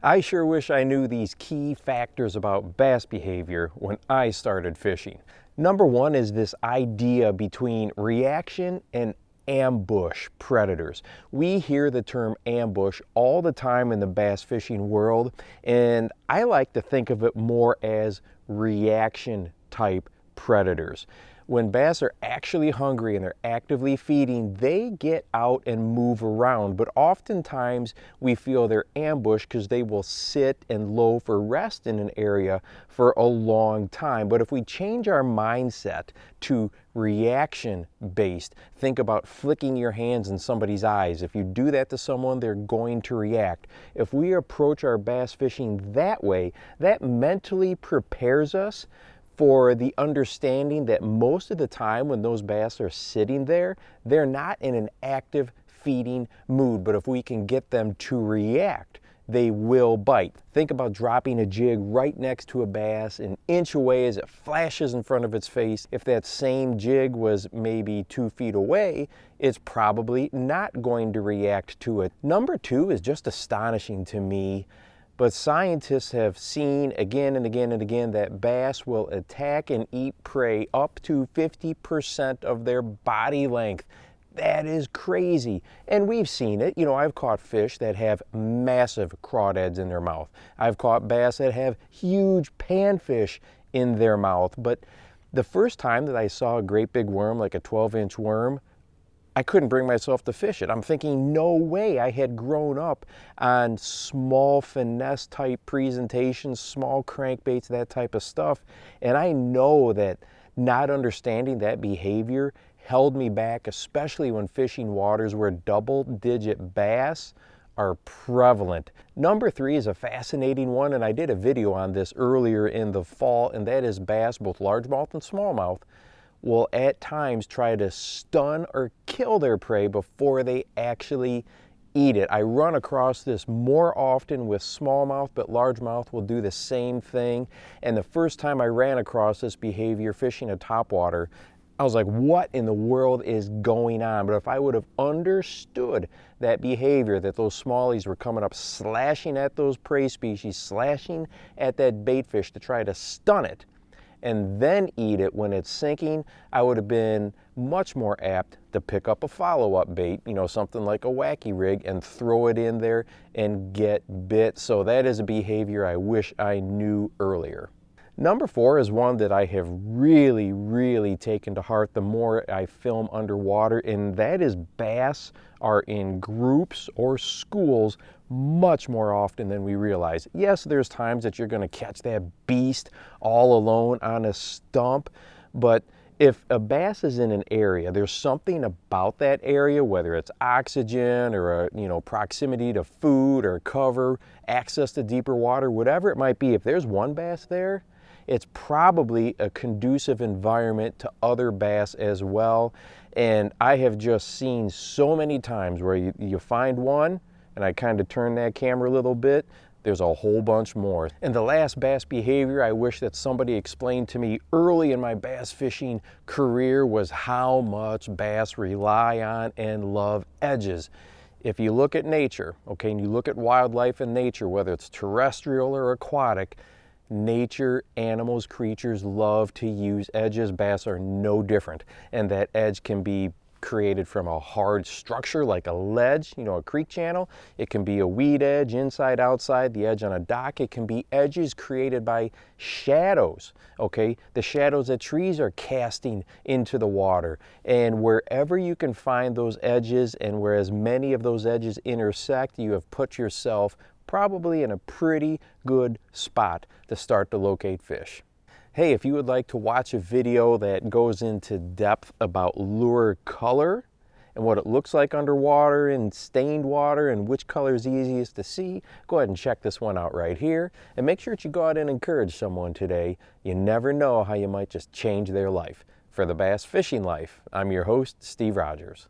I sure wish I knew these key factors about bass behavior when I started fishing. Number one is this idea between reaction and ambush predators. We hear the term ambush all the time in the bass fishing world, and I like to think of it more as reaction type predators. When bass are actually hungry and they're actively feeding, they get out and move around, but oftentimes we feel they're ambushed because they will sit and loaf or rest in an area for a long time. But if we change our mindset to reaction based, think about flicking your hands in somebody's eyes. If you do that to someone, they're going to react. If we approach our bass fishing that way, that mentally prepares us for the understanding that most of the time when those bass are sitting there, they're not in an active feeding mood. But if we can get them to react, they will bite. Think about dropping a jig right next to a bass an inch away as it flashes in front of its face. If that same jig was maybe 2 feet away, it's probably not going to react to it. Number two is just astonishing to me. But scientists have seen again and again and again that bass will attack and eat prey up to 50% of their body length. That is crazy. And we've seen it. You know, I've caught fish that have massive crawdads in their mouth. I've caught bass that have huge panfish in their mouth. But the first time that I saw a great big worm, like a 12-inch worm, I couldn't bring myself to fish it. I'm thinking, no way. I had grown up on small finesse type presentations, small crankbaits, that type of stuff. And I know that not understanding that behavior held me back, especially when fishing waters where double-digit bass are prevalent. Number three is a fascinating one, and I did a video on this earlier in the fall, and that is bass, both largemouth and smallmouth, will at times try to stun or kill their prey before they actually eat it. I run across this more often with smallmouth, but largemouth will do the same thing. And the first time I ran across this behavior fishing a topwater, I was like, what in the world is going on? But if I would have understood that behavior, that those smallies were coming up slashing at those prey species, slashing at that bait fish to try to stun it, and then eat it when it's sinking, I would have been much more apt to pick up a follow-up bait, you know, something like a wacky rig, and throw it in there and get bit. So that is a behavior I wish I knew earlier. Number four is one that I have really taken to heart the more I film underwater, and that is bass are in groups or schools much more often than we realize. Yes, there's times that you're going to catch that beast all alone on a stump, but if a bass is in an area, there's something about that area, whether it's oxygen or proximity to food or cover, access to deeper water, whatever it might be. If there's one bass there, it's probably a conducive environment to other bass as well. And I have just seen so many times where you find one, and I kind of turn that camera a little bit, there's a whole bunch more. And the last bass behavior I wish that somebody explained to me early in my bass fishing career was how much bass rely on and love edges. If you look at nature, okay, and you look at wildlife in nature, whether it's terrestrial or aquatic, nature, animals, creatures love to use edges. Bass are no different. And that edge can be created from a hard structure like a ledge, a creek channel. It can be a weed edge, inside, outside, the edge on a dock. It can be edges created by shadows, okay? The shadows that trees are casting into the water. And wherever you can find those edges, and where as many of those edges intersect, you have put yourself probably in a pretty good spot to start to locate fish. Hey, if you would like to watch a video that goes into depth about lure color and what it looks like underwater in stained water and which color is easiest to see, go ahead and check this one out right here. And make sure that you go out and encourage someone today. You never know how you might just change their life. For the Bass Fishing Life, I'm your host, Steve Rogers.